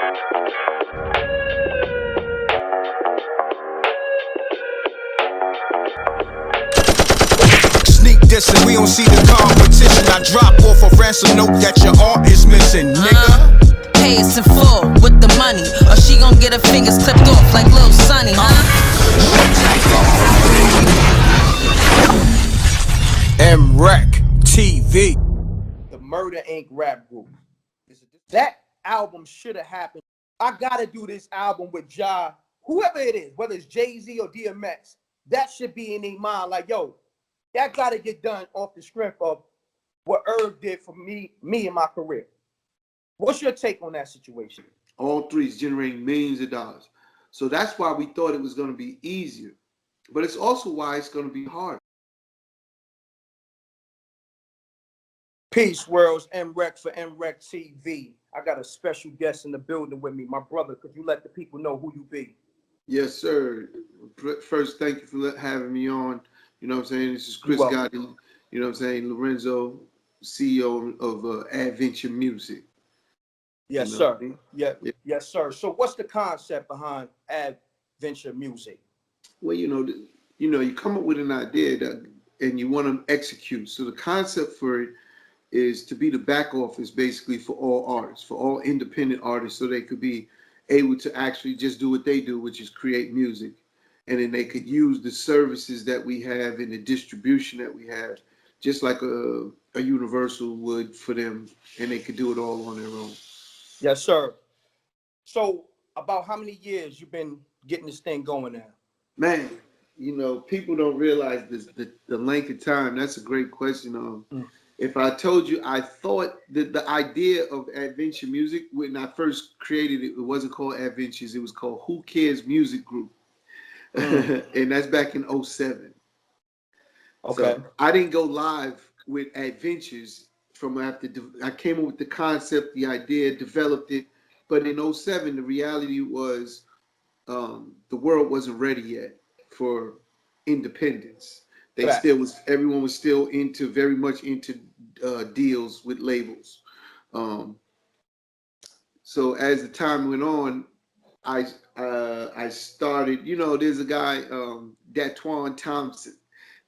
Sneak dissing, we don't see the competition. I drop off a ransom note that your art is missing, nigga. Pay us in full with the money, or she gon' get her fingers clipped off like Lil Sonny, MRecktv. The Murder Inc. rap group. That album should have happened. I gotta do this album with Ja, whoever it is, whether it's Jay-Z or DMX. That should be in their mind. Like, yo, that gotta get done off the strength of what Irv did for me in my career. What's your take on that situation? All three is generating millions of dollars. So that's why we thought it was going to be easier. But it's also why it's going to be hard. Peace, worlds. M.Reck for MRecktv. I got a special guest in the building with me. My brother, could you let the people know who you be? Yes, sir. First, thank you for having me on. You know what I'm saying? This is Chris Gotti. You know what I'm saying? Lorenzo, CEO of Adventure Music. Yes, you know? sir. Yeah, yes, sir. So what's the concept behind Adventure Music? Well, you come up with an idea and you want to execute. So the concept for it is to be the back office basically for all artists, for all independent artists, so they could be able to actually just do what they do, which is create music. And then they could use the services that we have and the distribution that we have, just like a Universal would for them, and they could do it all on their own. Yes, sir. So about how many years you been getting this thing going now? Man, people don't realize the length of time. That's a great question. If I told you, I thought that the idea of Adventure Music, when I first created it, it wasn't called Adventures. It was called Who Cares Music Group. And that's back in 2007. Okay. So I didn't go live with Adventures from after. I came up with the concept, the idea, developed it. But in 2007, the reality was the world wasn't ready yet for independence. Everyone was still very much into deals with labels. So as the time went on, I started. There's a guy, Datwan Thompson.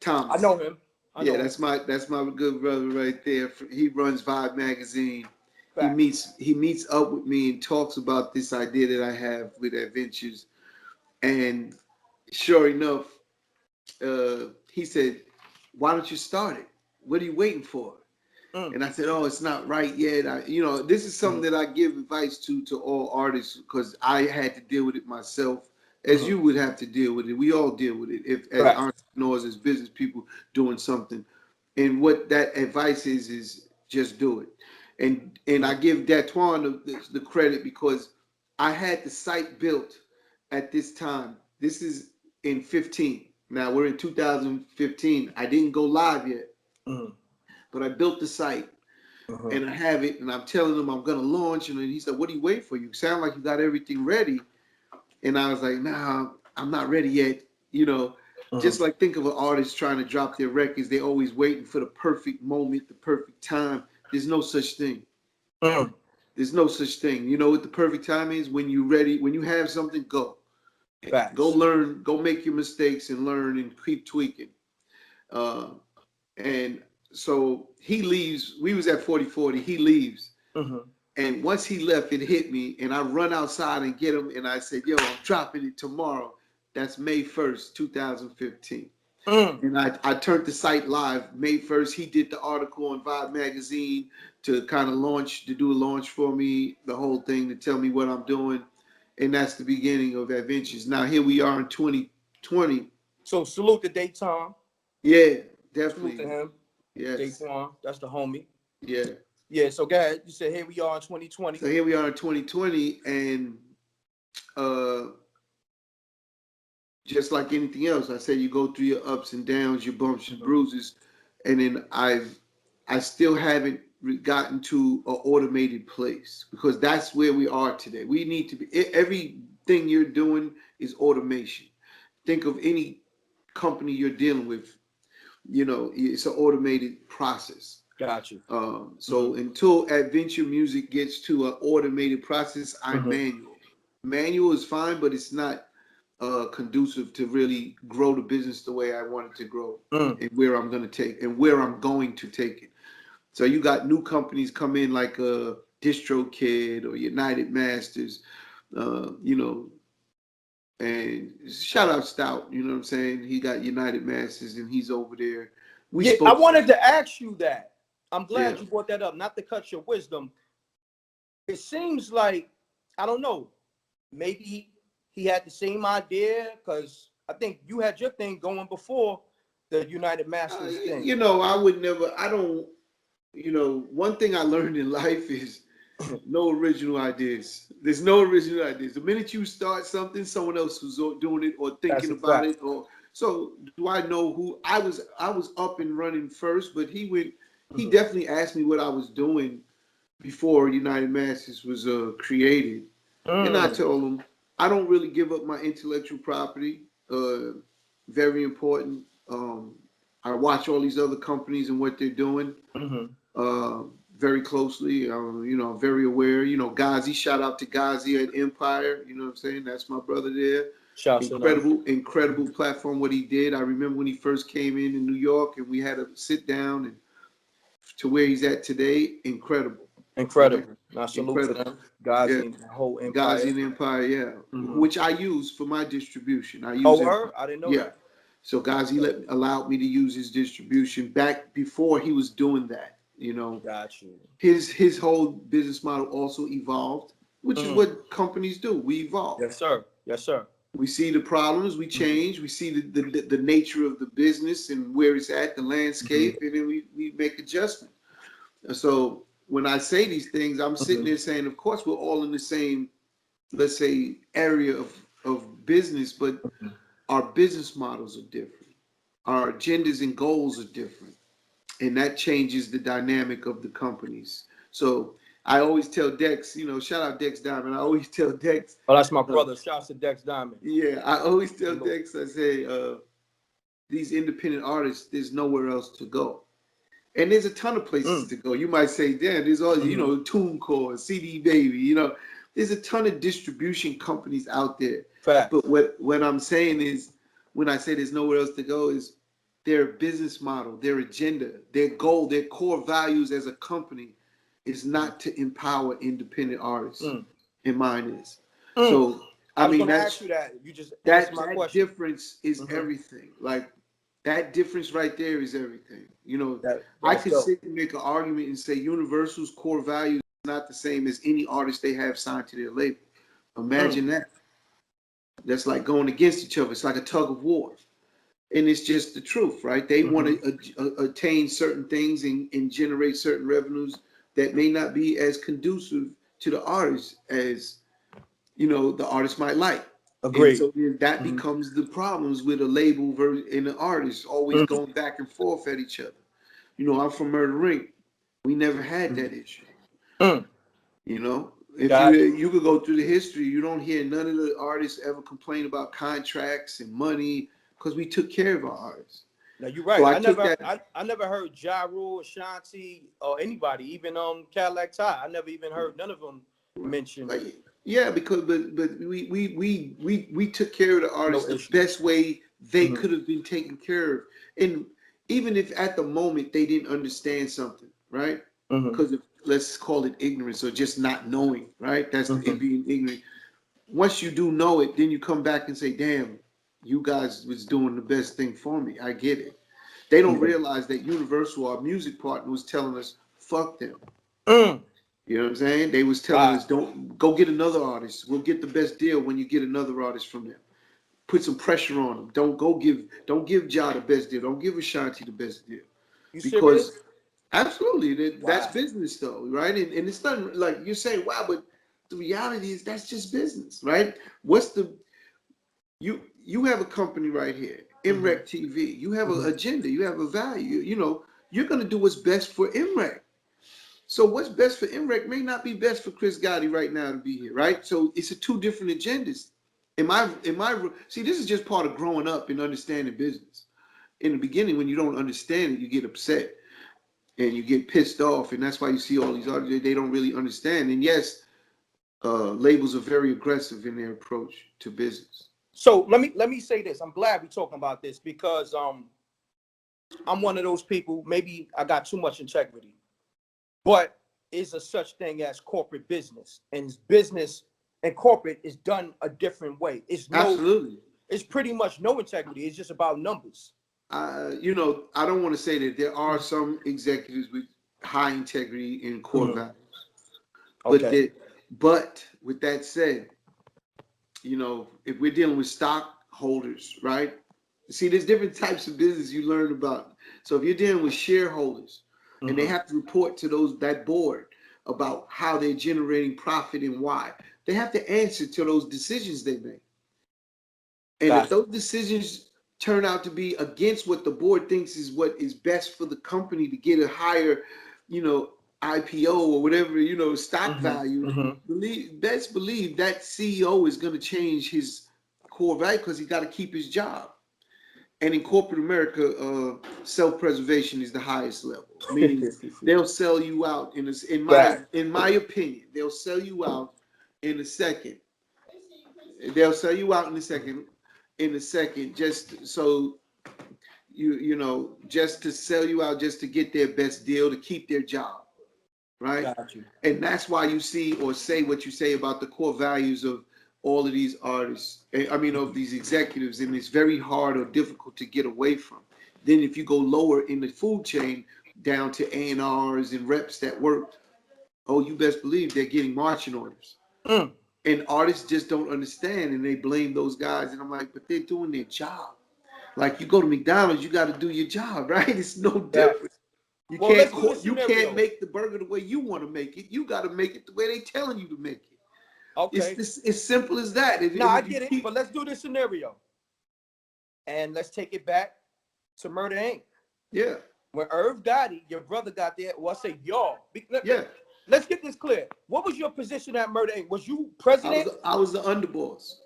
I know him. That's my good brother right there. He runs Vibe magazine. Fact. He meets up with me and talks about this idea that I have with Adventures. And sure enough, he said, "Why don't you start it? What are you waiting for?" And I said, "Oh, it's not right yet." This is something that I give advice to all artists, because I had to deal with it myself, as you would have to deal with it. We all deal with it as entrepreneurs, as business people doing something. And what that advice is just do it. And I give Datwan the credit, because I had the site built at this time. This is in 15. Now we're in 2015. I didn't go live yet, but I built the site and I have it. And I'm telling him I'm going to launch. And he said, "What are you waiting for? You sound like you got everything ready." And I was like, "Nah, I'm not ready yet." Just like think of an artist trying to drop their records. They're always waiting for the perfect moment, the perfect time. There's no such thing. There's no such thing. You know what the perfect time is? When you're ready, when you have something, go. Facts. Go learn, go make your mistakes and learn and keep tweaking. And so he leaves. We was at 4040. He leaves. And once he left, it hit me. And I run outside and get him. And I said, "Yo, I'm dropping it tomorrow." That's May 1st, 2015. And I turned the site live May 1st. He did the article on Vibe magazine to kind of do a launch for me, the whole thing, to tell me what I'm doing. And that's the beginning of Adventures. Now here we are in 2020. So salute to Dayton. Yeah, definitely. Salute to him. Yes. Dayton, that's the homie. Yeah. Yeah, so go ahead. You said here we are in 2020. So here we are in 2020, and just like anything else, I say you go through your ups and downs, your bumps, your bruises, and then I still haven't gotten to an automated place, because that's where we are today. We need to be, everything you're doing is automation. Think of any company you're dealing with, it's an automated process. Got you. So until Adventure Music gets to an automated process, I'm manual. Manual is fine, but it's not conducive to really grow the business the way I want it to grow, and where I'm going to take it. So you got new companies come in like DistroKid or United Masters, you know, and shout out Stout, you know what I'm saying? He got United Masters and he's over there. I wanted to ask you that. I'm glad Yeah. you brought that up. Not to cut your wisdom. It seems like, I don't know, maybe he had the same idea, because I think you had your thing going before the United Masters thing. You know, one thing I learned in life is no original ideas. There's no original ideas. The minute you start something, someone else was doing it or thinking about it. Or so do I know who I was up and running first, but he definitely asked me what I was doing before United Masters was created. And I told him I don't really give up my intellectual property. Very important. I watch all these other companies and what they're doing. Very closely, I'm very aware. Ghazi, shout out to Ghazi at Empire. You know what I'm saying? That's my brother there. Incredible platform what he did. I remember when he first came in New York and we had to sit down and to where he's at today. Incredible. I salute to them. Ghazi and the whole Empire. Ghazi and Empire, yeah. Which I use for my distribution. I use I didn't know that. So Ghazi allowed me to use his distribution back before he was doing that. Got you. His whole business model also evolved, which is what companies do. We evolve. Yes, sir. Yes, sir. We see the problems, we change. We see the nature of the business and where it's at, the landscape, and then we make adjustments. So when I say these things, I'm sitting there saying, of course, we're all in the same, let's say, area of business, but our business models are different. Our agendas and goals are different. And that changes the dynamic of the companies. So I always tell Dex, shout out Dex Diamond. I always tell Dex. Oh, that's my brother. Shout out to Dex Diamond. Yeah, I always tell Dex, I say, these independent artists, there's nowhere else to go. And there's a ton of places to go. You might say, damn, there's all, TuneCore, CD Baby, there's a ton of distribution companies out there. Fact. But what I'm saying is, when I say there's nowhere else to go, is their business model, their agenda, their goal, their core values as a company is not to empower independent artists. And mine is. So I was going to ask you that. You just answered my question. Difference is everything. Like that difference right there is everything. I could sit and make an argument and say Universal's core values is not the same as any artist they have signed to their label. Imagine that. That's like going against each other. It's like a tug of war. And it's just the truth, right? They want to attain certain things and generate certain revenues that may not be as conducive to the artist as, the artist might like. Agreed. And so then that becomes the problems with a label and an artist always going back and forth at each other. I'm from Murder Inc. We never had that issue. If you could go through the history, you don't hear none of the artists ever complain about contracts and money, because we took care of our artists. Now you're right. So I never heard Ja Rule, Ashanti, or anybody, even Cadillac Ty. I never even heard none of them mention. Because we took care of the artists the best way they could have been taken care of, and even if at the moment they didn't understand something, right? Because let's call it ignorance or just not knowing, right? That's it being ignorant. Once you do know it, then you come back and say, "Damn, you guys was doing the best thing for me." I get it. They don't realize that Universal, our music partner, was telling us, "Fuck them." You know what I'm saying? They was telling us, "Don't go get another artist. We'll get the best deal when you get another artist from them. Put some pressure on them. Don't give Ja the best deal. Don't give Ashanti the best deal." Because absolutely, that's business though, right? And it's not like you're saying, "Wow," but the reality is that's just business, right? You have a company right here, MRecktv. You have an agenda. You have a value. You're going to do what's best for M.Reck. So what's best for M.Reck may not be best for Chris Gotti right now to be here, right? So it's two different agendas. See, this is just part of growing up and understanding business. In the beginning, when you don't understand it, you get upset. and you get pissed off, and that's why you see all these artists, they don't really understand. And yes, labels are very aggressive in their approach to business. So let me say this. I'm glad we're talking about this because I'm one of those people, maybe I got too much integrity, but is a such thing as corporate business, and business and corporate is done a different way. Absolutely. It's pretty much no integrity. It's just about numbers. You know, I don't want to say that there are some executives with high integrity and core values. Okay. But with that said, you know, if we're dealing with stockholders, right? See, there's different types of business you learn about. So if you're dealing with shareholders and they have to report to that board about how they're generating profit and why, they have to answer to those decisions they make. And if those decisions turn out to be against what the board thinks is what is best for the company to get a higher, you know, IPO or whatever, you know, stock value, best believe that CEO is going to change his core value because he got to keep his job. And in corporate America, self-preservation is the highest level. Meaning they'll sell you out in my opinion, they'll sell you out in a second. They'll sell you out in a second, just so you know, just to sell you out, just to get their best deal, to keep their job, right? Got you. And that's why you see or say what you say about the core values of all of these artists. I mean, of these executives, and it's very hard or difficult to get away from. Then if you go lower in the food chain, down to A&Rs and reps that work, oh, you best believe they're getting marching orders. And artists just don't understand, and they blame those guys. And I'm like, but they're doing their job. Like, you go to McDonald's, you got to do your job, right? It's no different. You can't make the burger the way you want to make it. You got to make it the way they're telling you to make it. Okay. It's simple as that. I get it, but let's do this scenario. And let's take it back to Murder Inc. Yeah. When Irv Gotti, your brother, got there, well, I say y'all. Yeah. Let's get this clear. What was your position at Murder Inc.? Was you president? I was the underboss.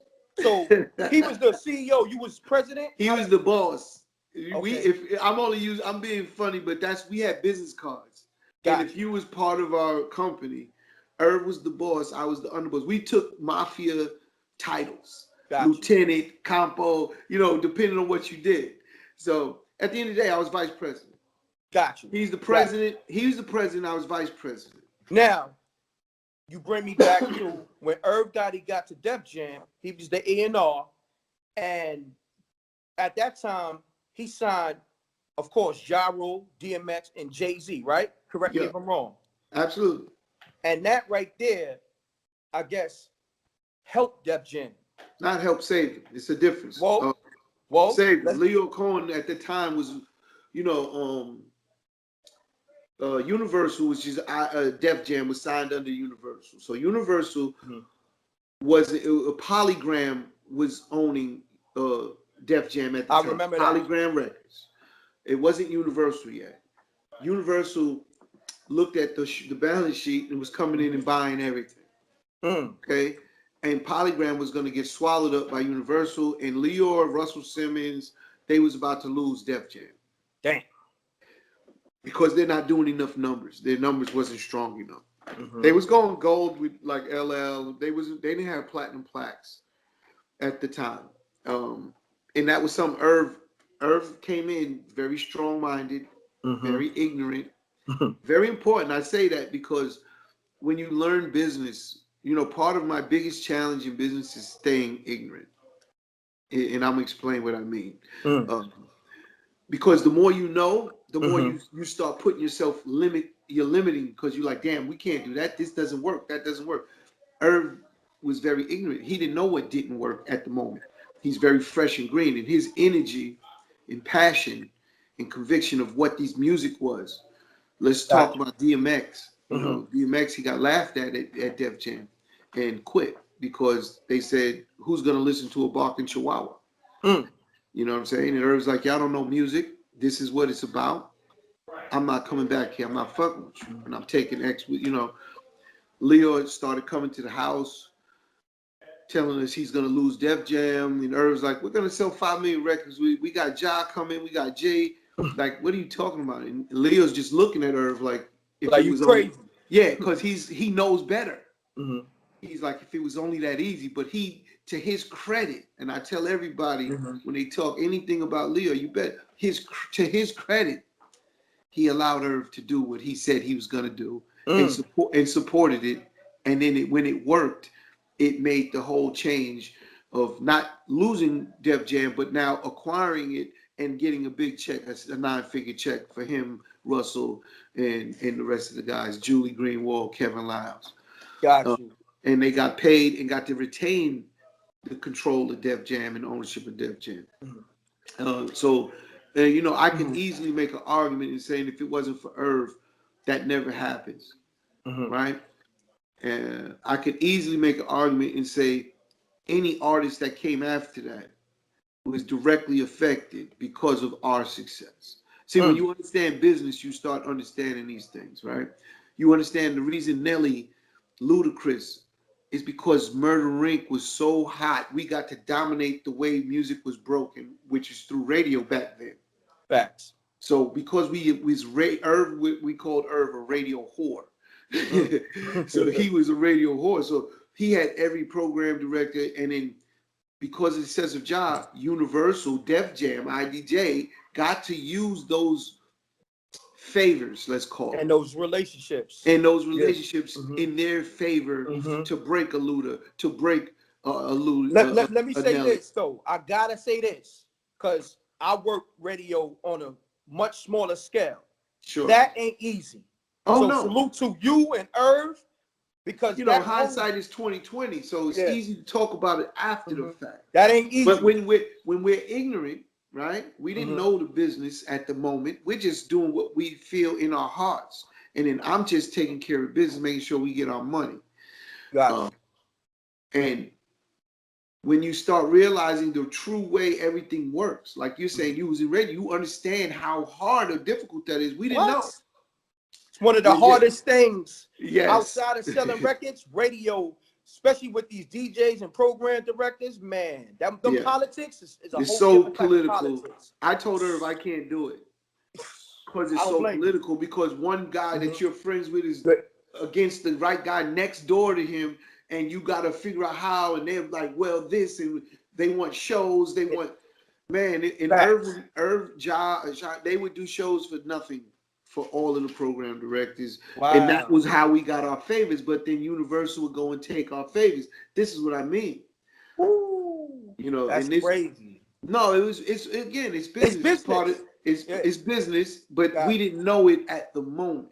So he was the CEO. You was president? He was the boss. Okay. I'm being funny, but we had business cards. And if you was part of our company, Irv was the boss, I was the underboss. We took mafia titles, lieutenant, campo, you know, depending on what you did. So at the end of the day, I was vice president. Got you. He's the president. He was the president. I was vice president. Now, you bring me back to when Irv Gotti got to Def Jam. He was the A&R, and at that time, he signed, of course, Ja Rule, DMX, and Jay-Z, right? Correct me if I'm wrong. Absolutely. And that right there, I guess, helped Def Jam. Not help save them. It's a difference. Save them. Leo Cohen at the time was, you know, Universal, which is Def Jam, was signed under Universal. So Universal was a Polygram was owning Def Jam at the time. I remember that. Polygram Records. It wasn't Universal yet. Universal looked at the balance sheet and was coming in and buying everything. Okay, and Polygram was going to get swallowed up by Universal, and Leor, Russell Simmons, they was about to lose Def Jam. Damn. Because they're not doing enough numbers. Their numbers wasn't strong enough. They was going gold with like LL. They didn't have platinum plaques at the time. And that was some Irv came in very strong-minded, very ignorant, very important. I say that because when you learn business, you know, part of my biggest challenge in business is staying ignorant. And I'm gonna explain what I mean. Because the more you know, the more you start putting yourself you're limiting because you're like, damn, we can't do that. This doesn't work. That doesn't work. Irv was very ignorant. He didn't know what didn't work at the moment. He's very fresh and green, and his energy and passion and conviction of what these music was. Let's talk about DMX. You know, DMX, he got laughed at Def Jam and quit because they said, who's going to listen to a barking chihuahua? You know what I'm saying? And Irv's like, y'all don't know music. This is what it's about. I'm not coming back here. I'm not fucking with you. And I'm taking X with, you know. Leo started coming to the house, telling us he's going to lose Def Jam. And Irv's like, we're going to sell 5 million records. We got Ja coming. We got Jay. Like, what are you talking about? And Leo's just looking at Irv like, if Like it you was crazy. only, yeah, because he knows better. Mm-hmm. He's like, if it was only that easy. But he, to his credit, and I tell everybody when they talk anything about Leo, you bet to his credit, he allowed Irv to do what he said he was gonna do, and supported it. And then when it worked, it made the whole change of not losing Def Jam, but now acquiring it and getting a big check, a 9-figure check for him, Russell, and the rest of the guys, Julie Greenwald, Kevin Lyles. Got you. And they got paid and got to retain the control of Def Jam and ownership of Def Jam. You know, I can easily make an argument in saying if it wasn't for Irv, that never happens, right? And I could easily make an argument and say any artist that came after that was directly affected because of our success. See, when you understand business, you start understanding these things, right? You understand the reason Nelly, Ludacris, is because Murder Inc. was so hot. We got to dominate the way music was broken, which is through radio back then. Facts. So because we called Irv a radio whore. So he was a radio whore. So he had every program director, and then because of the sense of job, Universal, Def Jam, IDJ got to use those favors, let's call it. And those relationships. In their favor to break a Luda, to break a Luda. Let me say this, though. I got to say this, because I work radio on a much smaller scale. Sure. That ain't easy. Oh, so no. Salute to you and Irv, because you know, hindsight is 20/20, so it's easy to talk about it after the fact. That ain't easy. But when we're ignorant, right? We didn't know the business at the moment. We're just doing what we feel in our hearts, and then I'm just taking care of business, making sure we get our money. And when you start realizing the true way everything works, like you're saying, you was in radio, you understand how hard or difficult that is. We didn't know. It's one of the hardest things outside of selling records, radio, especially with these DJs and program directors. Man, them politics is a it's whole so different type of political. politics. I told her if I can't do it because it's so political. Because one guy that you're friends with is against the right guy next door to him, and you got to figure out how. And they're like, well, this, and they want shows. They want, man. And Irv, they would do shows for nothing for all of the program directors. Wow. And that was how we got our favors. But then Universal would go and take our favors. This is what I mean. Ooh, you know, that's crazy. No, it's business. It's business. It's business, but we didn't know it at the moment.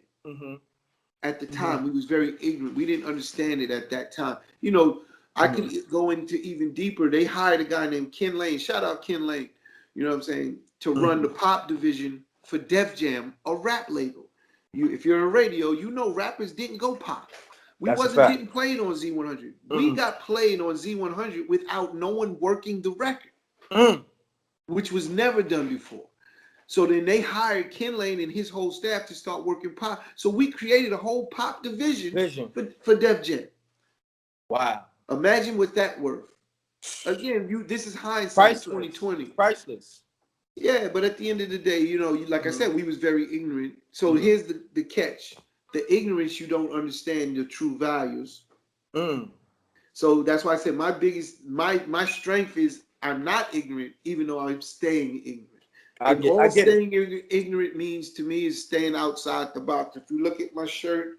At the time, we was very ignorant. We didn't understand it at that time. You know, I could go into even deeper. They hired a guy named Ken Lane. Shout out Ken Lane. You know what I'm saying? To run the pop division for Def Jam, a rap label. If you're in radio, you know rappers didn't go pop. We wasn't getting played on Z100. We got played on Z100 without no one working the record, which was never done before. So then they hired Ken Lane and his whole staff to start working pop. So we created a whole pop division for Def Jam. Wow. Imagine what that worth. Again, this is hindsight, 2020. Priceless. Yeah, but at the end of the day, you know, like I said, we was very ignorant. So here's the catch. The ignorance, you don't understand the true values. So that's why I said my strength is I'm not ignorant, even though I'm staying ignorant. Staying ignorant means to me is staying outside the box. If you look at my shirt,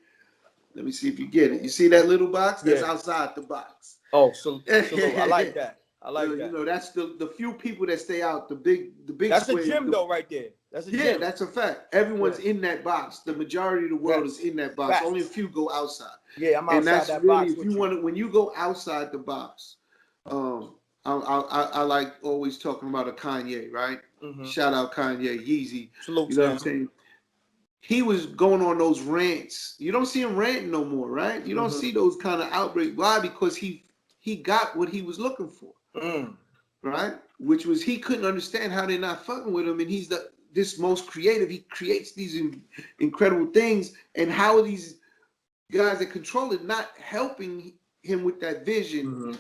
let me see if you get it. You see that little box? That's outside the box. Oh, so I like that. I like that. You know, that's the few people that stay out. The big. That's a gym though, right there. That's a gym. Yeah, that's a fact. Everyone's in that box. The majority of the world is in that box. Only a few go outside. Yeah, I'm outside and that's that really, box. When you go outside the box, I like always talking about a Kanye, right? Shout out Kanye, Yeezy. Salute, you know what I'm saying? He was going on those rants. You don't see him ranting no more, right? You don't see those kind of outbreaks. Why? Because he got what he was looking for. Right? Which was he couldn't understand how they're not fucking with him, and he's this most creative. He creates these incredible things, and how are these guys that control it not helping him with that vision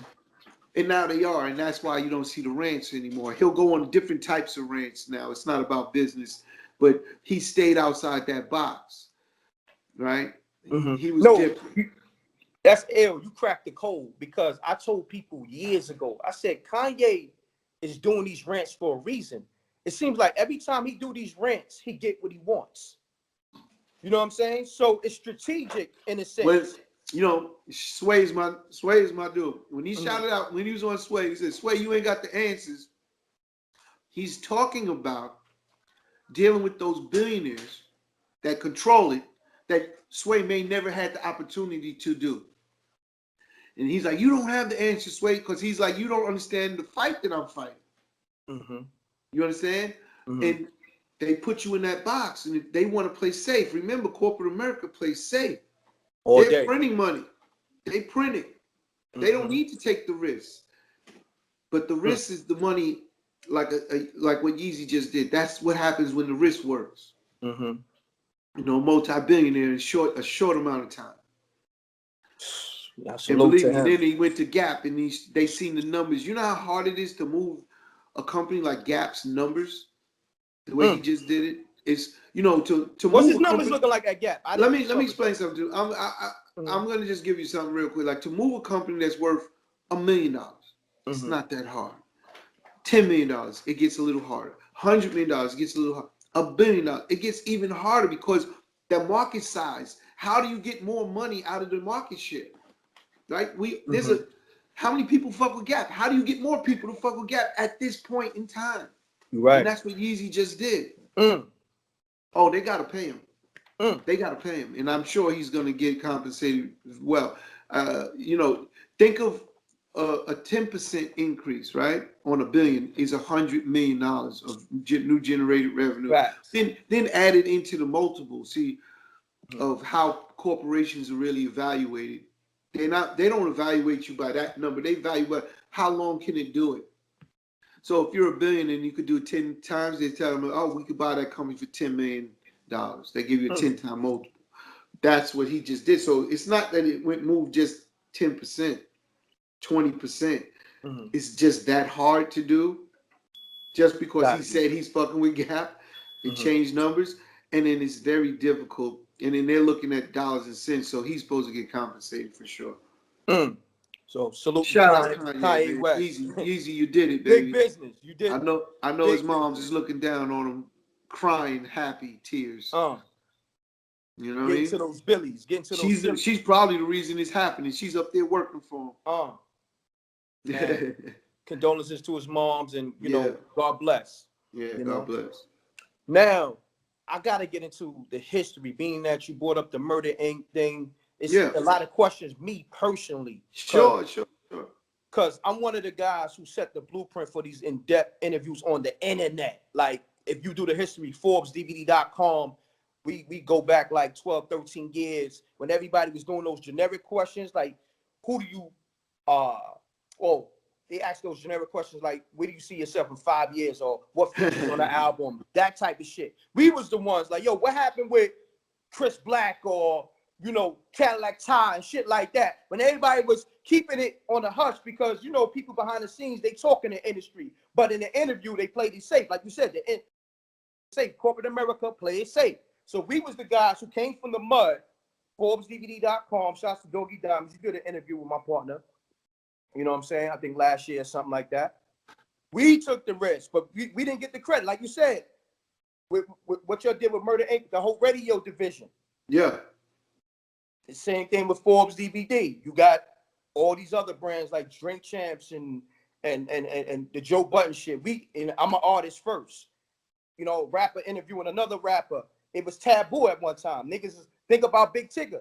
And now they are, and that's why you don't see the rants anymore. He'll go on different types of rants now. It's not about business, but he stayed outside that box, right? He was different. That's ill. You cracked the code, because I told people years ago, I said Kanye is doing these rants for a reason. It seems like every time he do these rants, he get what he wants. You know what I'm saying? So it's strategic in a sense. Well, you know, Sway's my dude. When he shouted out, when he was on Sway, he said, "Sway, you ain't got the answers." He's talking about dealing with those billionaires that control it, that Sway may never had the opportunity to do. And he's like, "You don't have the answer, Sway," because he's like, "You don't understand the fight that I'm fighting." You understand? And they put you in that box, and they want to play safe. Remember, corporate America plays safe. They're printing money. They print it. They don't need to take the risk. But the risk is the money, like what Yeezy just did. That's what happens when the risk works. You know, multi-billionaire in a short amount of time. And believe me, then he went to Gap, and they seen the numbers. You know how hard it is to move a company like Gap's numbers? The way he just did it. It's, you know, to what's move his numbers looking like at Gap? Let me explain something to you. I'm gonna just give you something real quick. Like, to move a company that's worth $1 million, it's not that hard. $10 million, it gets a little harder. $100 million, it gets a little harder. $1 billion, it gets even harder, because the market size. How do you get more money out of the market share? Right? How many people fuck with Gap? How do you get more people to fuck with Gap at this point in time? Right. And that's what Yeezy just did. Oh, they gotta pay him. They gotta pay him, and I'm sure he's gonna get compensated as well. You know, think of a 10% increase, right, on $1 billion is $100 million of new generated revenue. Right. Then add it into the multiple. See, of how corporations are really evaluated. They don't evaluate you by that number. They evaluate by how long can it do it. So if you're $1 billion and you could do it 10 times, they tell them, "Oh, we could buy that company for $10 million." They give you a 10-time multiple. That's what he just did. So it's not that it moved just 10%, 20%. It's just that hard to do. Just because he said he's fucking with Gap and changed numbers, and then it's very difficult. And then they're looking at dollars and cents, so he's supposed to get compensated for sure. So salute Shout out Kanye West. Yeezy, you did it, baby. Big business. You did. I know his mom's is looking down on him, crying happy tears. You know what I mean? To those billies. She's probably the reason it's happening. She's up there working for him. Condolences to his moms, and you know, God bless. Yeah, God bless. Now, I gotta get into the history, being that you brought up the Murder Inc. thing. It's a lot of questions, me personally. Sure. Because I'm one of the guys who set the blueprint for these in-depth interviews on the internet. Like, if you do the history, ForbesDVD.com, we go back like 12, 13 years when everybody was doing those generic questions, like, who do you, they ask those generic questions like, where do you see yourself in 5 years, or what features on the album, that type of shit. We was the ones like, yo, what happened with Chris Black, or, you know, Cadillac Ty and shit like that, when everybody was keeping it on the hush, because, you know, people behind the scenes, they talk in the industry, but in the interview, they played it safe. Like you said, safe. Corporate America, play it safe. So we was the guys who came from the mud. ForbesDVD.com, shouts to Doggy Diamonds. You did an interview with my partner. You know what I'm saying? I think last year or something like that. We took the risk, but we didn't get the credit. Like you said, with what y'all did with Murder Inc., the whole radio division. Yeah. The same thing with Forbes DVD. You got all these other brands like Drink Champs and the Joe Button shit. I'm an artist first. You know, rapper interviewing another rapper. It was taboo at one time. Niggas think about Big Tigger.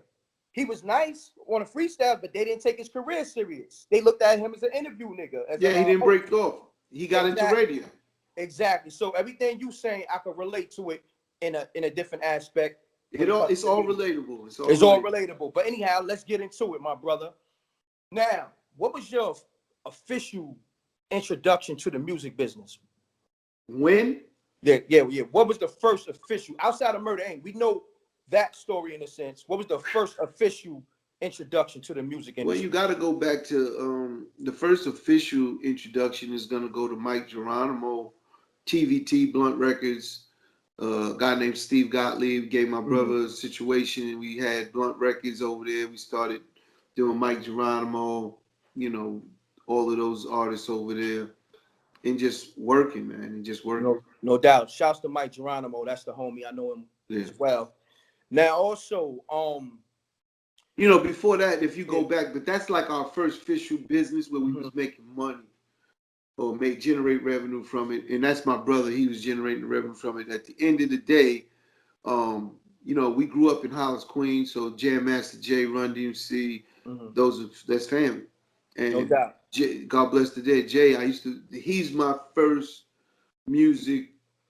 He was nice on a freestyle, but they didn't take his career serious. They looked at him as an interview nigga. He didn't break off. He got into radio. Exactly. So everything you saying, I could relate to it in a different aspect. It's all relatable. It's all relatable. But anyhow, let's get into it, my brother. Now, what was your official introduction to the music business? When? Yeah. What was the first official, outside of Murder Inc.? We know that story in a sense. What was the first official introduction to the music industry? Well, you got to go back to the first official introduction is gonna go to Mike Geronimo, TVT Blunt Records. A guy named Steve Gottlieb gave my brother a situation, and we had Blunt Records over there. We started doing Mike Geronimo, you know, all of those artists over there, and just working, man, and just working. No doubt. Shouts to Mike Geronimo. That's the homie. I know him as well. Now, also, you know, before that, if you go back, but that's like our first official business where we was making money or generate revenue from it. And that's my brother. He was generating the revenue from it. At the end of the day, you know, we grew up in Hollis, Queens. So Jam Master Jay, Run DMC, that's family. And no doubt. God bless the dead. Jay, he's my first music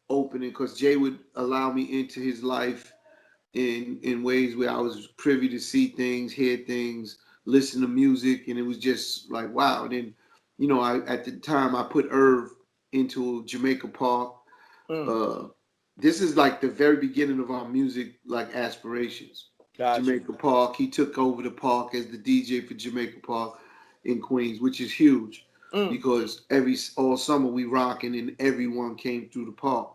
opening because Jay would allow me into his life in ways where I was privy to see things, hear things, listen to music, and it was just like, wow. And then, you know, at the time I put Irv into Jamaica Park. This is like the very beginning of our music like aspirations. Gotcha. Jamaica Park. He took over the park as the DJ for Jamaica Park in Queens, which is huge because all summer we rocking and everyone came through the park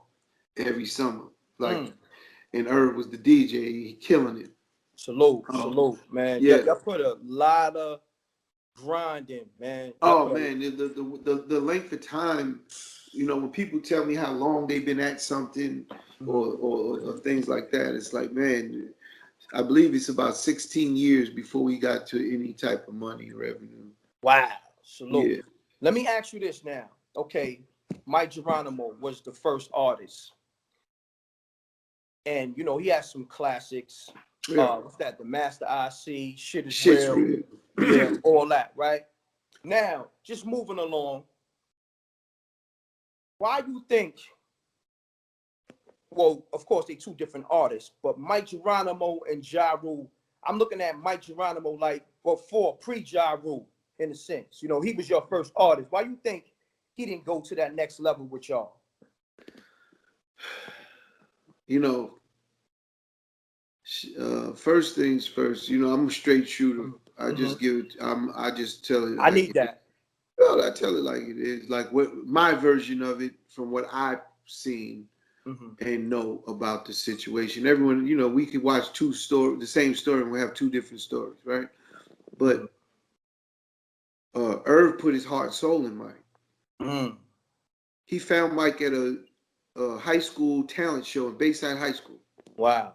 every summer. Like and Irv was the DJ, he killing it. Salute, man. Yeah, y'all put a lot of grind in, man. Man, the length of time, you know, when people tell me how long they've been at something or things like that, it's like, man, I believe it's about 16 years before we got to any type of money revenue. Wow, salute. Yeah. Let me ask you this now. Okay, Mike Geronimo was the first artist. And, you know, he has some classics. What's that? The Master IC, Shit's Real. Yeah, all that, right? Now, just moving along, why you think, well, of course, they two different artists, but Mike Geronimo and Ja Rule, I'm looking at Mike Geronimo like before, pre-Ja Rule, in a sense. You know, he was your first artist. Why you think he didn't go to that next level with y'all? You know, first things first, you know, I'm a straight shooter. I just I just tell it. I need that. Well, I tell it like it is, like what my version of it from what I've seen and know about the situation. Everyone, you know, we could watch the same story and we have two different stories, right? But Irv put his heart and soul in Mike. He found Mike at a high school talent show in Bayside High School. Wow.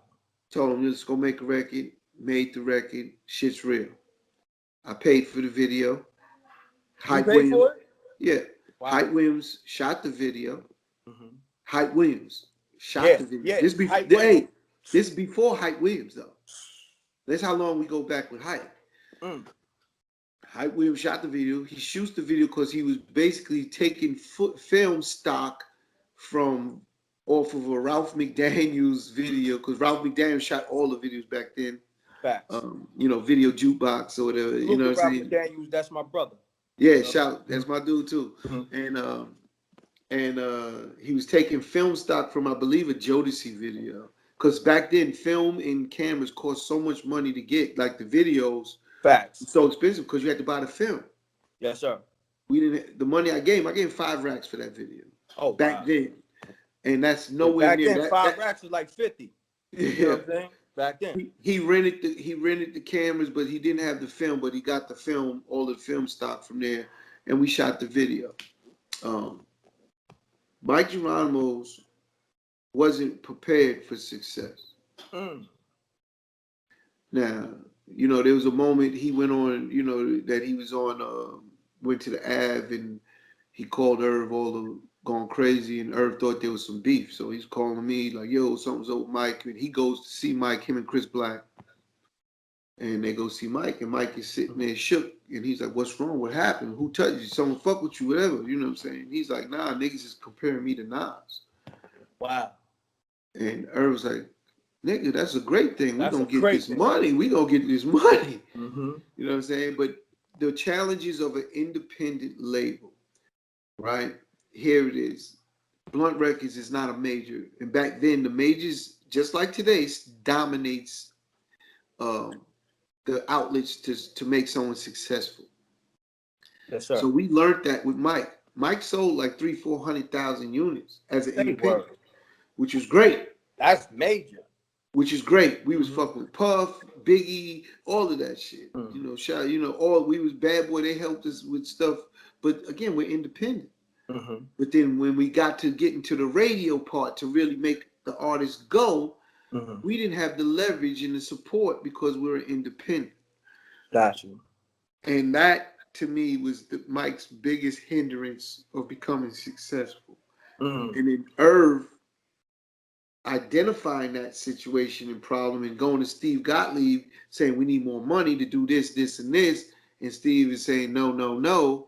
Told him, let's go make a record. Made the record. Shit's real. I paid for the video. You paid for it? Yeah. Wow. Hype Williams shot the video. Hype Williams shot the video. Yeah. This is before Hype Williams, though. That's how long we go back with Hype. Hype Williams shot the video. He shoots the video because he was basically taking film stock from off of a Ralph McDaniels video, because Ralph McDaniels shot all the videos back then. Facts. You know, video jukebox or whatever. You know what I'm saying? Ralph McDaniels, that's my brother. Yeah, shout. That's my dude too. And he was taking film stock from, I believe, a Jodeci video. Because back then, film and cameras cost so much money to get, like the videos. Facts. So expensive because you had to buy the film. Yes, sir. We didn't. The money I gave him 5 racks for that video. Oh, back then. And that's nowhere near that. 5 racks was like 50. Yeah. You know what I'm saying? Back then. He rented the cameras, but he didn't have the film, but he got the film, all the film stock from there, and we shot the video. Mike Geronimo's wasn't prepared for success. Now, you know, there was a moment he went on, you know, that he was on, went to the Ave and he called Irv going crazy, and Irv thought there was some beef. So he's calling me like, yo, something's up with Mike. And he goes to see Mike, him and Chris Black. And they go see Mike, and Mike is sitting there shook. And he's like, what's wrong? What happened? Who touched you? Someone fuck with you, whatever. You know what I'm saying? He's like, nah, niggas is comparing me to Nas. Wow. And Irv was like, nigga, that's a great thing. We're going to get this money. We're going to get this money. You know what I'm saying? But the challenges of an independent label, right? Here it is. Blunt Records is not a major. And back then, the majors, just like today, dominates the outlets to make someone successful. Yes, sir. So we learned that with Mike. Mike sold like 300,000-400,000 units as an independent, which was great. That's major. Which is great. We was fucking with Puff, Biggie, all of that shit. You know, shout, you know, all we was Bad Boy. They helped us with stuff, but again, we're independent. But then when we got to get into the radio part to really make the artists go, we didn't have the leverage and the support because we were independent. Got you. And that to me was Mike's biggest hindrance of becoming successful. And then Irv identifying that situation and problem and going to Steve Gottlieb saying we need more money to do this, this, and this. And Steve is saying no,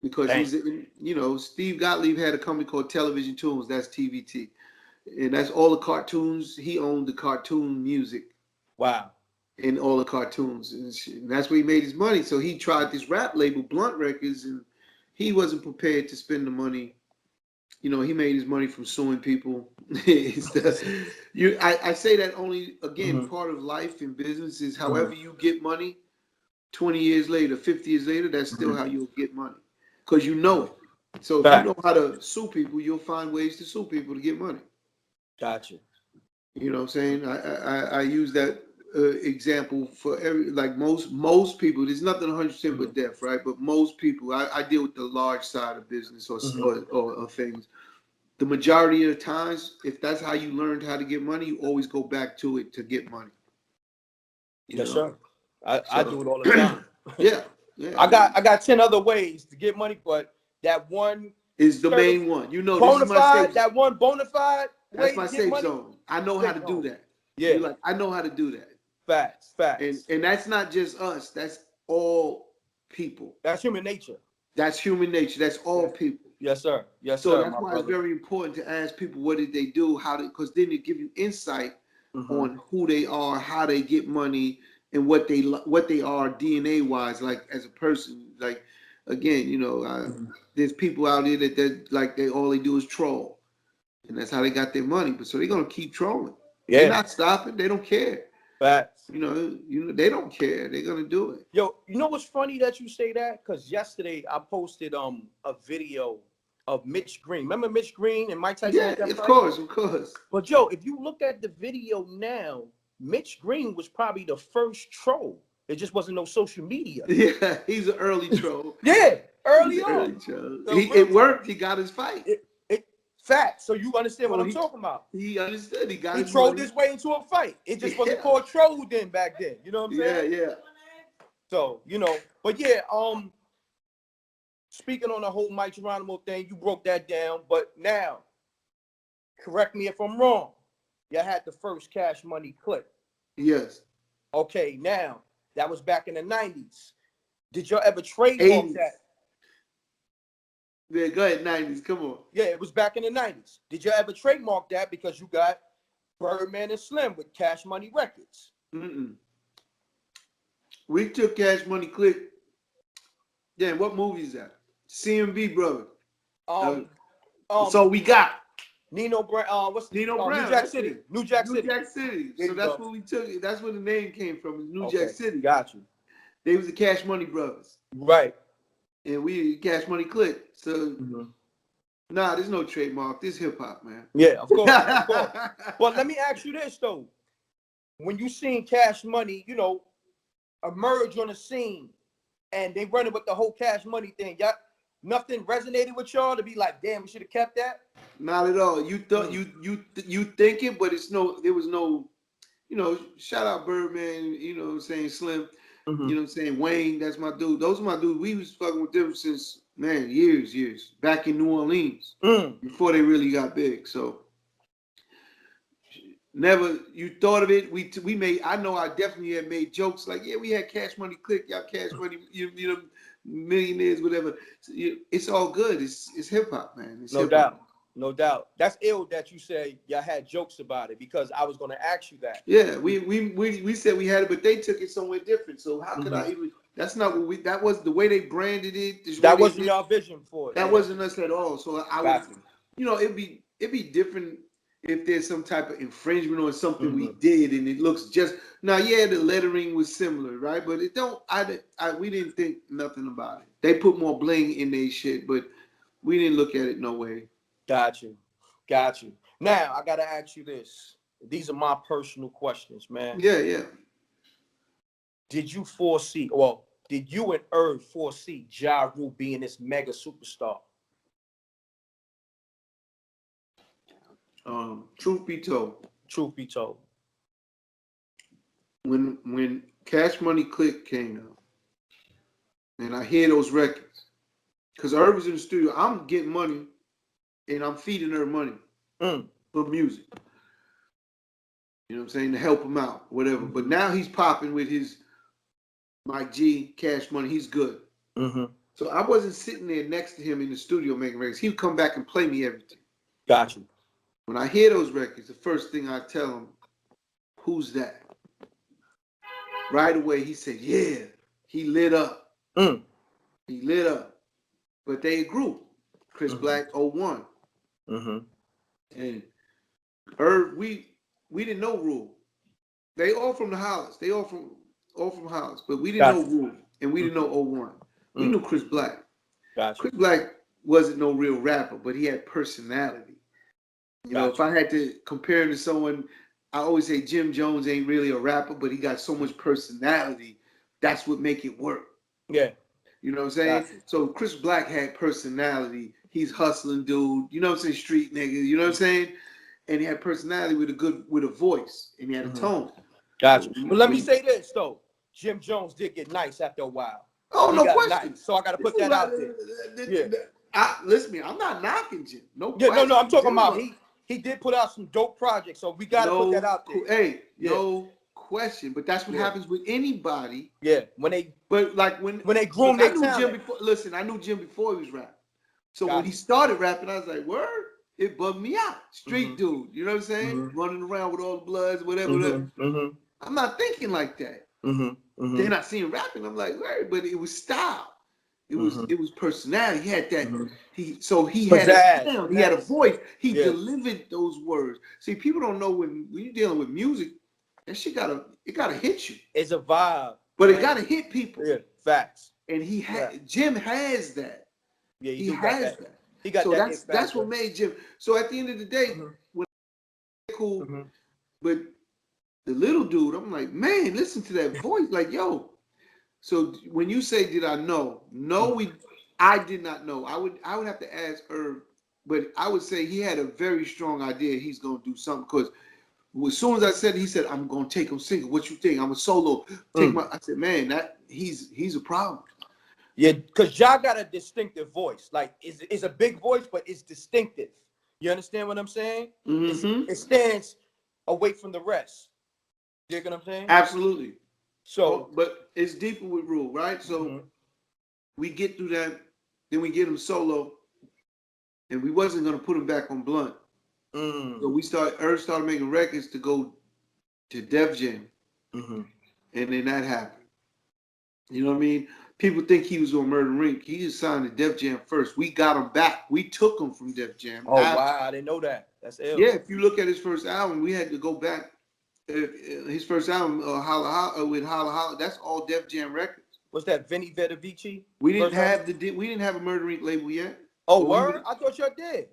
because he's, you know, Steve Gottlieb had a company called Television Tunes, that's TVT. And that's all the cartoons. He owned the cartoon music. Wow. And all the cartoons. And that's where he made his money. So he tried this rap label, Blunt Records, and he wasn't prepared to spend the money. You know, he made his money from suing people. I say that only, again, part of life and business is however you get money, 20 years later, 50 years later, that's still how you'll get money. Because you know it. So if you know how to sue people, you'll find ways to sue people to get money. Gotcha. You know what I'm saying? I use that example for most people. There's nothing 100% but death, right? But most people, I deal with the large side of business or things. The majority of the times, if that's how you learned how to get money, you always go back to it to get money. Yes, sir. I do it all the time. Yeah. I got 10 other ways to get money, but that one is the main one. You know, bona fide, that one bona fide. That's my safe zone. I know how to do that. Yeah. You're like, I know how to do that. Facts. And that's not just us. That's all people. That's human nature. That's human nature. That's all people. Yes, sir. Yes, so sir. That's why it's very important to ask people what did they do, because then it give you insight on who they are, how they get money, and what they are DNA wise, like as a person. Like again, you know, there's people out there that all they do is troll, and that's how they got their money. But so they're gonna keep trolling. Yeah, they're not stopping. They don't care. Facts. You know, they don't care. They're gonna do it. Yo, you know what's funny that you say that? Because yesterday I posted a video of Mitch Green. Remember Mitch Green and Mike Tyson? Yeah, of course. But yo, if you look at the video now, Mitch Green was probably the first troll. There just wasn't no social media. Yeah, he's an early troll. Yeah, early on. It worked. He got his fight. Fact. So you understand what I'm talking about. He understood. He trolled his way into a fight. It just wasn't called troll then back then. You know what I'm saying? Yeah. So, you know, but yeah, speaking on the whole Mike Geronimo thing, you broke that down. But now, correct me if I'm wrong. You had the first Cash Money clip. Yes. Okay, now that was back in the 90s. Did y'all ever trademark that? Yeah, go ahead, 90s. Come on. Yeah, it was back in the 90s. Did you ever trademark that because you got Birdman and Slim with Cash Money Records? We took Cash Money clip. Yeah, what movie is that? CMB brother. So we got Nino Brown. What's Nino Brown? New Jack City. New Jack City. So that's what we took. That's where the name came from. New Jack City. Got you. They was the Cash Money brothers. Right. And we Cash Money clip. So nah, there's no trademark. This hip hop, man. Yeah, of course. But let me ask you this though: when you seen Cash Money, you know, emerge on the scene, and they running with the whole Cash Money thing, y'all, nothing resonated with y'all to be like, damn, we should have kept that. Not at all. You thought you thinking, but there was no, you know. Shout out Birdman. You know what I'm saying, Slim. You know what I'm saying? Wayne, that's my dude. Those are my dudes. We was fucking with them since, man, years. Back in New Orleans. Before they really got big. So never, you thought of it. We made, I know I definitely had made jokes like, yeah, we had Cash Money click, y'all Cash Money, you know, millionaires, whatever. It's all good. It's hip hop, man. It's no doubt. No doubt. That's ill that you say y'all had jokes about it because I was going to ask you that. Yeah, we said we had it, but they took it somewhere different. So how could I even? That's not what that was the way they branded it. That wasn't your vision for it. That wasn't us at all. So I was, you know, it'd be different if there's some type of infringement or something we did and it looks just now. Yeah, the lettering was similar, right? But it don't. We didn't think nothing about it. They put more bling in their shit, but we didn't look at it no way. Got you. Got you. Now, I got to ask you this. These are my personal questions, man. Yeah. Did you foresee, well, did you and Irv foresee Ja Rule being this mega superstar? Truth be told, Truth be told. when Cash Money Click came out, and I hear those records, because Irv was in the studio, I'm getting money, and I'm feeding her money for music. You know what I'm saying? To help him out, whatever. But now he's popping with his Mike G, Cash Money. He's good. So I wasn't sitting there next to him in the studio making records. He would come back and play me everything. Got you. When I hear those records, the first thing I tell him, who's that? Right away, he said, yeah. He lit up. He lit up. But they grew. Chris Black, 01. And Irv, we didn't know Rule. They all from the Hollis. They all from Hollis. But we didn't know Rule. And we didn't know 01. We knew Chris Black. Chris Black wasn't no real rapper, but he had personality. You know, if I had to compare him to someone, I always say Jim Jones ain't really a rapper, but he got so much personality. That's what make it work. Yeah. You know what I'm saying? So Chris Black had personality. He's hustling dude. You know what I'm saying? Street nigga. You know what I'm saying? And he had personality with a voice, and he had a tone. Gotcha. But let me say this though. Jim Jones did get nice after a while. Oh, no question. Nice. So I got to put that out there. Listen, I'm not knocking Jim. No. I'm talking about he did put out some dope projects, so we got to put that out there. Hey, no question. But that's what happens with anybody. Yeah, when they groom their talent. I knew Jim before he was rapping. So when he started rapping, I was like, word. It bugged me out. Street dude, you know what I'm saying? Running around with all the bloods, whatever. I'm not thinking like that. Then I see him rapping. I'm like, word. But it was style. It was personality. He had that. He had a sound. He had a voice. He delivered those words. See, people don't know when you're dealing with music, that shit gotta hit you. It's a vibe, but it gotta hit people. Yeah, facts. And Jim has that. Yeah, he has that. He got that's what made Jim. So at the end of the day, when cool, but the little dude, I'm like, man, listen to that voice, like, yo. So when you say, did I know? No, I did not know. I would have to ask Irv, but I would say he had a very strong idea he's gonna do something, because as soon as I said it, he said, I'm gonna take him single. What you think? I'm a solo. I said, man, that he's a problem. Yeah, because Ja got a distinctive voice. Like it's a big voice, but it's distinctive. You understand what I'm saying? It stands away from the rest. You get what I'm saying? Absolutely. So, but it's deeper with Rule, right? So we get through that, then we get him solo, and we wasn't gonna put him back on Blunt. So Irv started making records to go to Def Jam, and then that happened. You know what I mean? People think he was on Murder Inc. He just signed to Def Jam first. We got him back. We took him from Def Jam. Oh, wow. I didn't know that. That's ill. Yeah, if you look at his first album, we had to go back. His first album, Holla Holla, with Holla Holla, that's all Def Jam records. Was that Vinny Vedavici? We didn't have a Murder Inc. label yet. Oh, word? I thought y'all did.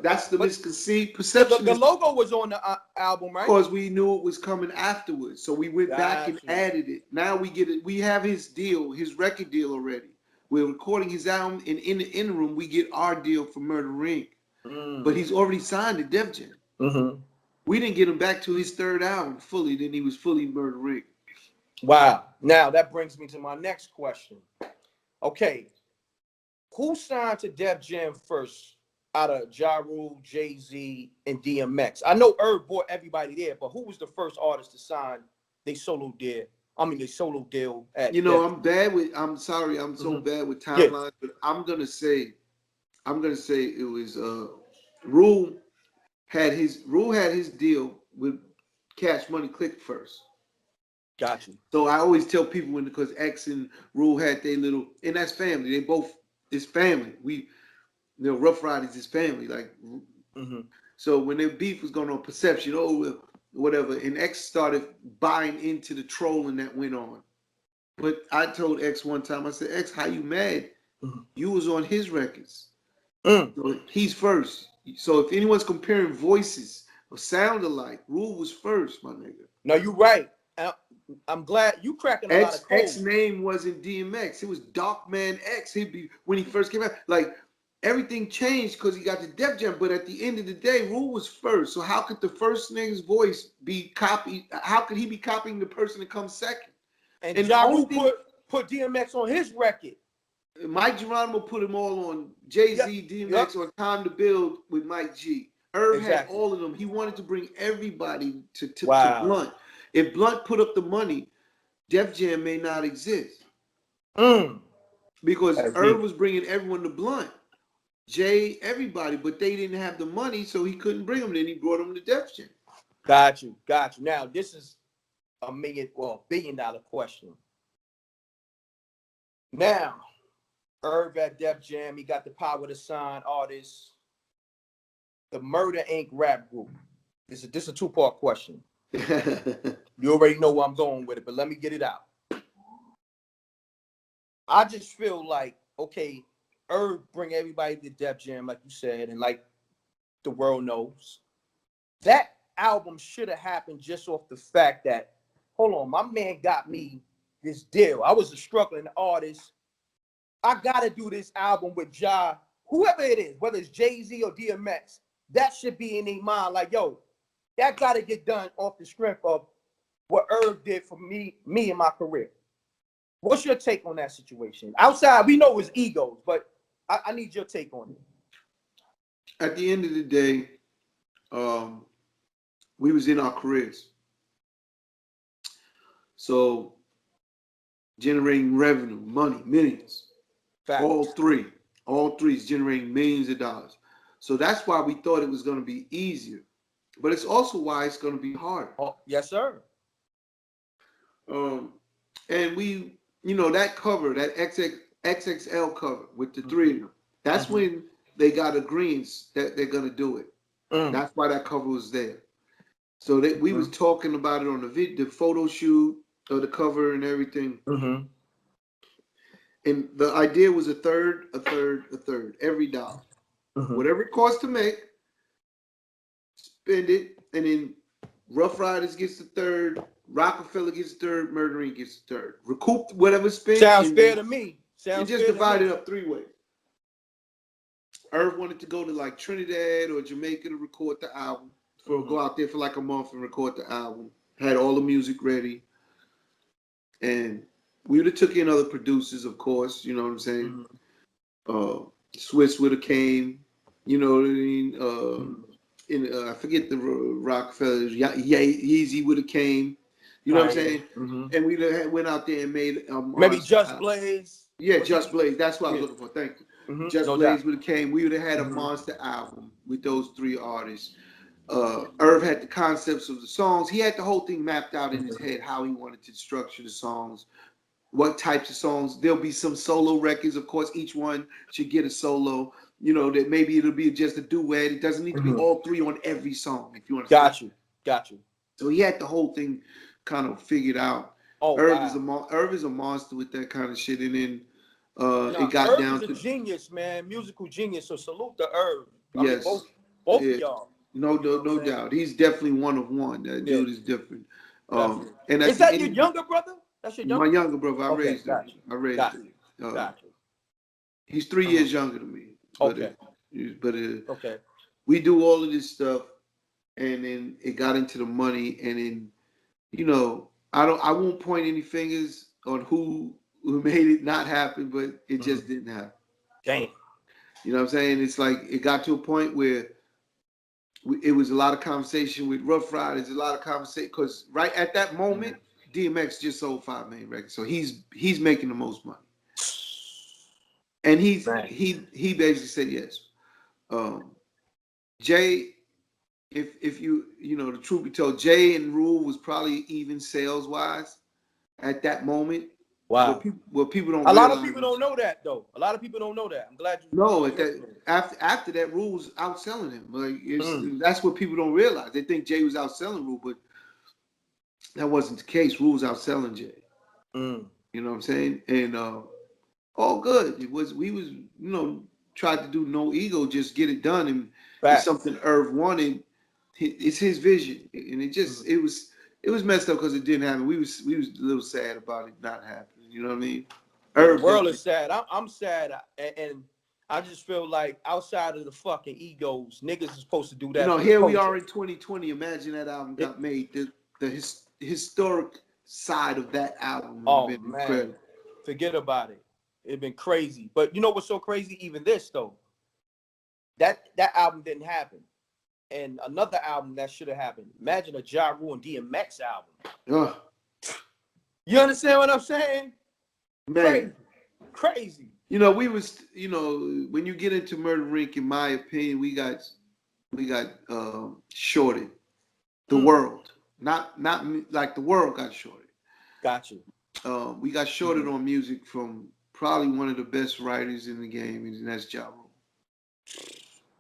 That's the misconceived perception. The logo was on the album, right? Because we knew it was coming afterwards, so we went back and added it. Now we get it. We have his deal, his record deal already. We're recording his album, and in the interim, we get our deal for Murder Inc. But he's already signed to Def Jam. We didn't get him back to his third album fully. Then he was fully Murder Inc. Wow. Now that brings me to my next question. Okay, who signed to Def Jam first? Out of Ja Rule, Jay-Z, and DMX. I know Irv brought everybody there, but who was the first artist to sign they solo deal? They solo deal at I'm sorry, I'm so bad with timelines, but I'm gonna say it was Rule had his deal with Cash Money Click first. Gotcha. So I always tell people because X and Rule had their little, and that's family. They both is family. Rough Riders is family, like. So when their beef was going on, perception, whatever, and X started buying into the trolling that went on. But I told X one time, I said, X, how you mad? You was on his records. Mm. So he's first. So if anyone's comparing voices or sound alike, Rule was first, my nigga. No, you're right. I'm glad you cracking a lot of X codes. name wasn't DMX. It was Darkman X. He'd be when he first came out. Like everything changed because he got the Def Jam. But at the end of the day, Rule was first. So how could the first nigga's voice be copied? How could he be copying the person that comes second? And And Ja Rule put DMX on his record. Mike Geronimo put them all on. Jay-Z, DMX on Time to Build with Mike G. Irv had all of them. He wanted to bring everybody to Blunt. If Blunt put up the money, Def Jam may not exist. Because Irv was bringing everyone to Blunt. Jay, everybody, but they didn't have the money, so he couldn't bring them. Then he brought them to Def Jam. Got you. Now, this is a billion-dollar question. Now, Irv at Def Jam, he got the power to sign artists. The Murder Inc. rap group. This is a two-part question. You already know where I'm going with it, but let me get it out. I just feel like, okay, Irv bring everybody to Def Jam, like you said, and like the world knows. That album should have happened just off the fact that, hold on, my man got me this deal. I was a struggling artist. I gotta do this album with Ja, whoever it is, whether it's Jay-Z or DMX. That should be in their mind, like, yo, that gotta get done off the strength of what Irv did for me in my career. What's your take on that situation? Outside, we know it's egos, but I need your take on it. At the end of the day, we was in our careers. So generating revenue, money, millions. Fact. All three is generating millions of dollars. So that's why we thought it was going to be easier. But it's also why it's going to be harder. Oh, yes, sir. And we, that cover, that XXL cover with the three of them, that's when they got agreements that they're going to do it. That's why that cover was there. So that we was talking about it on the photo shoot of the cover and everything. And the idea was a third, every dollar. Whatever it costs to make, spend it, and then Rough Riders gets the third, Rockefeller gets the third, Murder Inc. gets the third. Recoup whatever spent. Sounds fair to me. And just divide it up 3 ways. Irv wanted to go to like Trinidad or Jamaica to record the album, go out there for like a month and record the album. Had all the music ready. And we would have took in other producers, of course, you know what I'm saying? Swiss would have came, you know what I mean? I forget the Rockefellers. Yeezy would have came, you know what I'm saying? And we went out there and made maybe Just Blaze. Yeah, Just Blaze. That's what I was looking for. Thank you. Just Blaze would have came. We would have had a monster album with those 3 artists. Irv had the concepts of the songs. He had the whole thing mapped out in his head, how he wanted to structure the songs, what types of songs. There'll be some solo records, of course. Each one should get a solo. That maybe it'll be just a duet. It doesn't need to be all 3 on every song. If you want to. Got you. So he had the whole thing kind of figured out. Irv is a monster with that kind of shit. And then it got Irv down is to a genius, man, musical genius. So salute to Irv. Yes, both of y'all. No doubt. He's definitely one of one. That dude is different. And is that your younger brother? That's your my younger brother. I raised him. He's 3 years younger than me. But we do all of this stuff, and then it got into the money, and then I won't point any fingers on who made it not happen, but it just didn't happen. Damn. You know what I'm saying? It's like it got to a point where it was a lot of conversation with Rough Riders, a lot of conversation, because right at that moment, DMX just sold 5 million records, so he's making the most money, and he basically said yes. Jay, if you the truth be told, Jay and Rule was probably even sales wise at that moment. Wow. Well, people don't. A lot of people don't know that, though. A lot of people don't know that. I'm glad you. No, after that, Rule was outselling him. Like that's what people don't realize. They think Jay was outselling Rule, but that wasn't the case. Rule was outselling Jay. You know what I'm saying? And all good. We was tried to do no ego, just get it done, and it's Facts. something Irv wanted. It's his vision, and it was messed up because it didn't happen. We was a little sad about it not happening. You know what I mean? The world is sad. I'm sad, and I just feel like outside of the fucking egos, niggas is supposed to do that. Here we are in 2020. Imagine that album got made. The historic side of that album would have been incredible. Forget about it. It'd been crazy. But you know what's so crazy? Even this though, that album didn't happen, and another album that should have happened. Imagine a Ja Rule and DMX album. You understand what I'm saying? Man, crazy. We was, when you get into Murder Inc., in my opinion, we got shorted. The world, not like the world got shorted. Got you. We got shorted on music from probably one of the best writers in the game, and that's Ja Rule.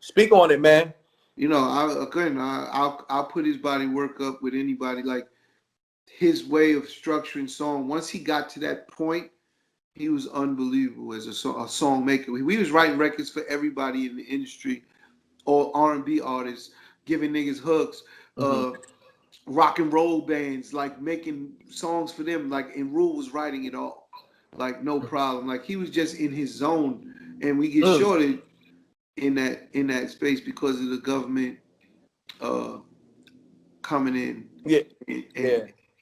Speak on it, man. I'll put his body work up with anybody. Like his way of structuring song. Once he got to that point, he was unbelievable as a song maker. We was writing records for everybody in the industry, all R&B artists, giving niggas hooks, rock and roll bands, like making songs for them. Like, and Rule was writing it all, like no problem. Like he was just in his zone, and we get shorted in that space because of the government coming in,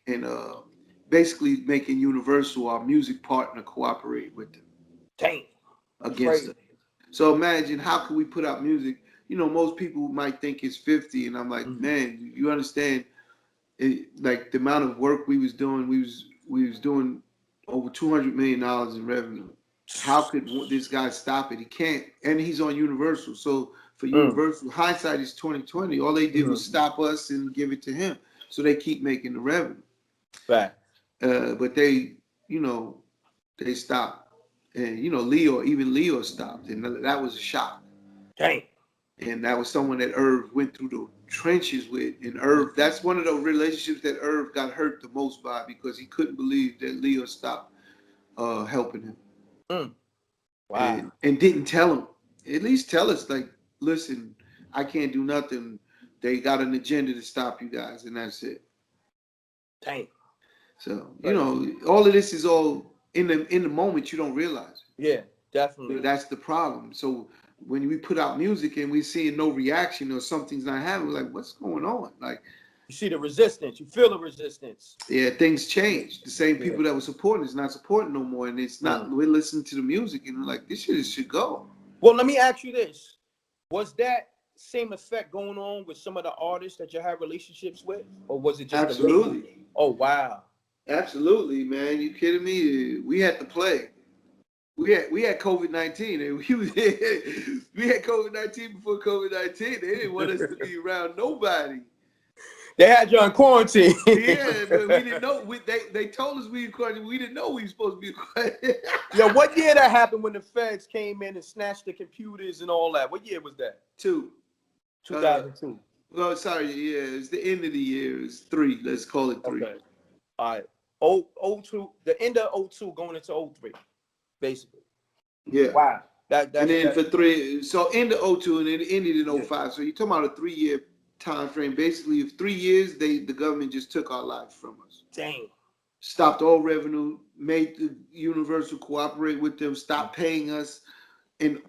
and basically making Universal, our music partner, cooperate with them. Dang. Against them. So imagine, how can we put out music? Most people might think it's 50, and I'm like, man, you understand? Like the amount of work we was doing, we was doing over $200 million in revenue. How could this guy stop it? He can't, and he's on Universal. So for Universal, hindsight is 2020. All they did was stop us and give it to him, so they keep making the revenue. Right. But they stopped, and Leo stopped, and that was a shock. Dang. And that was someone that Irv went through the trenches with, and Irv, that's one of the relationships that Irv got hurt the most by, because he couldn't believe that Leo stopped helping him. Wow. And didn't tell him. At least tell us, like, listen, I can't do nothing. They got an agenda to stop you guys, and that's it. Dang. So, all of this is all in the moment, you don't realize it. Yeah, definitely. But that's the problem. So when we put out music and we're seeing no reaction or something's not happening, like, what's going on? Like, you see the resistance, you feel the resistance. Yeah, things change. The same people that were supporting is not supporting no more, and it's not. We're listening to the music and we're like, this shit should go. Well, let me ask you this: was that same effect going on with some of the artists that you had relationships with, or was it just absolutely? Oh wow, absolutely, man. You kidding me? We had the plague. We had COVID-19, and we had COVID-19 before COVID-19. They didn't want us to be around nobody. They had you on quarantine. Yeah, but we didn't know. They told us we were quarantined. We didn't know we were supposed to be quarantined. Yeah, what year that happened when the feds came in and snatched the computers and all that? What year was that? 2002. Well, sorry, yeah, it's the end of the year. It's 3. Let's call it 3. Okay. All right. 02, the end of 02 going into 03, basically. Yeah. Wow. And then for 3, so end of 02 and then it ended in 05. So you're talking about a 3-year time frame. Basically, if 3 years, the government just took our lives from us. Dang. Stopped all revenue, made the Universal cooperate with them, stopped paying us, and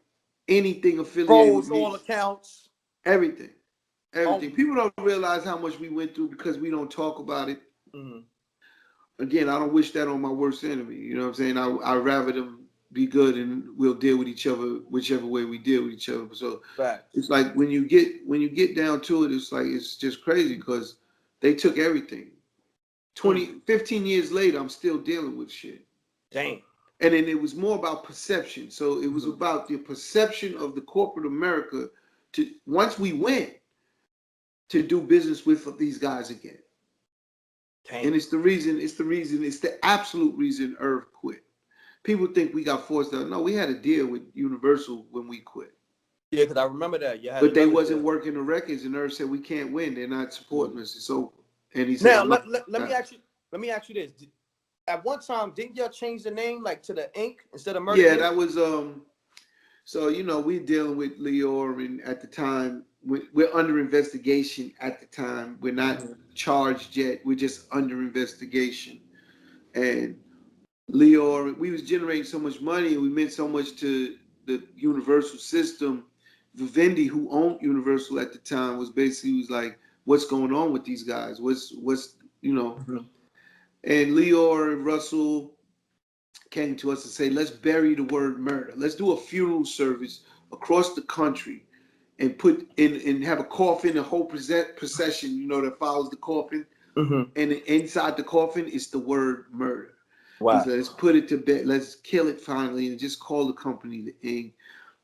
anything affiliated with all accounts. Everything. People don't realize how much we went through because we don't talk about it. Again, I don't wish that on my worst enemy. You know what I'm saying? I'd rather them be good and we'll deal with each other whichever way we deal with each other. So it's like when you get down to it, it's like it's just crazy because they took everything. 15 years later, I'm still dealing with shit. Dang. And then it was more about perception. So it was about the perception of the corporate America to once we went to do business with these guys again. Dang. And it's the absolute reason Irv quit. People think we got forced out. No, we had a deal with Universal when we quit. Yeah, because I remember that. But they wasn't working the records, and Irv said we can't win. They're not supporting us. It's over. And he said, now let me ask you this: at one time, didn't y'all change the name like to the Inc. instead of Murder? Yeah, Inc.? that was So we're dealing with Leor, and at the time we're under investigation. At the time, we're not charged yet. We're just under investigation. And Leor, we was generating so much money, and we meant so much to the Universal system. Vivendi, who owned Universal at the time, was like, "What's going on with these guys? What's And Leor and Russell came to us and say, let's bury the word murder. Let's do a funeral service across the country and put in and have a coffin, a whole procession, that follows the coffin. And inside the coffin is the word murder. Wow. He said, let's put it to bed. Let's kill it finally and just call the company the Inc.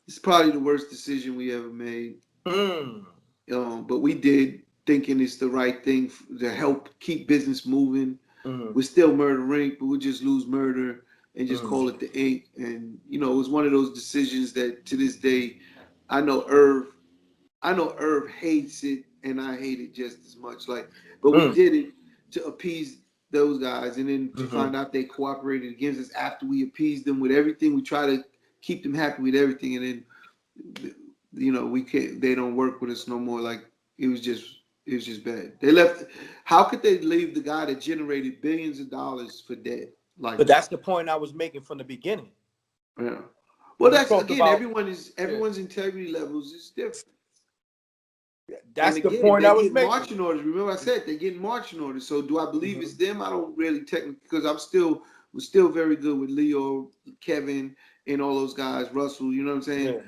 It's probably the worst decision we ever made. But we did, thinking it's the right thing to help keep business moving. We're still Murder Inc., but we'll just lose murder and just call it the Inc. And it was one of those decisions that to this day, I know Irv hates it, and I hate it just as much. But we did it to appease those guys, and then to find out they cooperated against us after we appeased them with everything. We try to keep them happy with everything, and then we can't. They don't work with us no more. It was just bad. They left. How could they leave the guy that generated billions of dollars for dead? But that's the point I was making from the beginning. Yeah. Well, that's again. Everyone's integrity levels is different. That's the point I was making. Marching orders. Remember, I said they're getting marching orders. So, do I believe it's them? I don't really technically, because we're still very good with Leo, Kevin, and all those guys. Russell, you know what I'm saying? Yeah.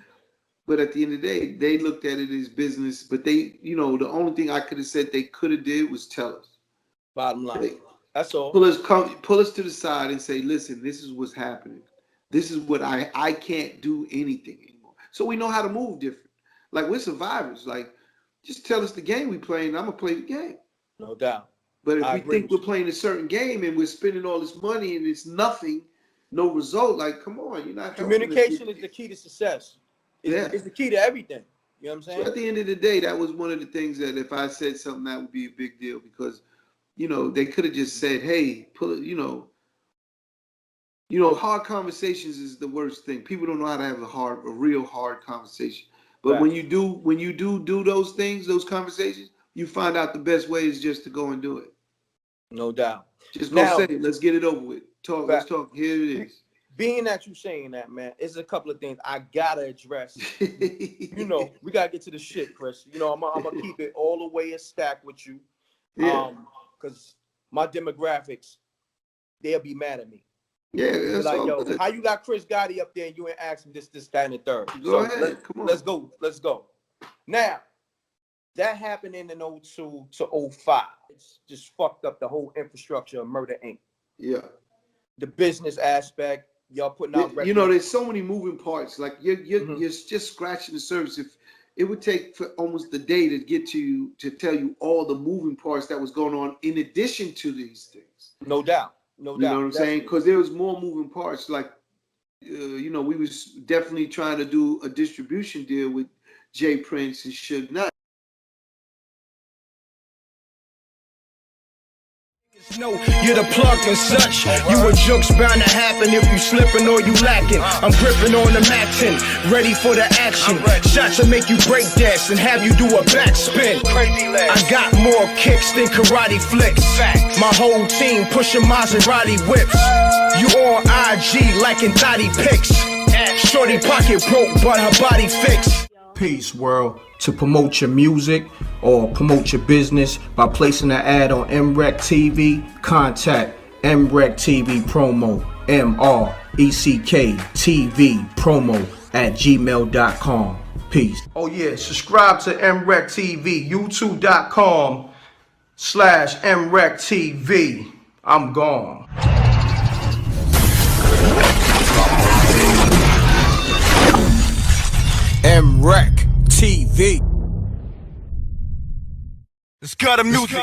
But at the end of the day, they looked at it as business. But they, the only thing I could have said they could have did was tell us. Bottom line. That's all. Pull us to the side and say, listen, this is what's happening. This is what I can't do anything anymore. So we know how to move different. We're survivors. Just tell us the game we playing. I'm gonna play the game. No doubt. But if we think we're playing a certain game and we're spending all this money and it's nothing, no result, come on, you're not. Communication is the key to success. It's the key to everything. You know what I'm saying? So at the end of the day, that was one of the things that if I said something, that would be a big deal, because they could have just said, hey, pull it, hard conversations is the worst thing. People don't know how to have a real hard conversation. But when you do those things, those conversations, you find out the best way is just to go and do it. No doubt. Just go say it. Let's get it over with. Let's talk. Here it is. Being that you saying that, man, it's a couple of things I gotta address. We gotta get to the shit, Chris. I'm gonna keep it all the way in stack with you. Yeah. Because my demographics, they'll be mad at me. Yeah, that's yo, how you got Chris Gotti up there and you ain't asking this, that, and the third? Go ahead. Come on. Let's go. Now, that happened in 02 to 05. It's just fucked up the whole infrastructure of Murder Inc. Yeah. The business aspect, y'all putting out records. There's so many moving parts. You're just scratching the surface. If it would take for almost the day to get to tell you all the moving parts that was going on in addition to these things. No doubt. No doubt. You know what I'm saying? Because there was more moving parts. We was definitely trying to do a distribution deal with Jay Prince and Suge Knight. No, you're the plug and such. You a joke's bound to happen if you slipping or you lacking. I'm gripping on the Mactin, ready for the action. Shots will make you break dance and have you do a backspin. I got more kicks than karate flicks. My whole team pushing Maserati whips. You on IG liking thotty pics. Shorty pocket broke, but her body fixed. Peace, world. To promote your music or promote your business by placing an ad on MRecktv, contact MRecktVpromo, MRecktVpromo at gmail.com. Peace. Oh yeah, subscribe to MRecktv, youtube.com/MRecktv. I'm gone. M.Reck TV. Let's cut the music.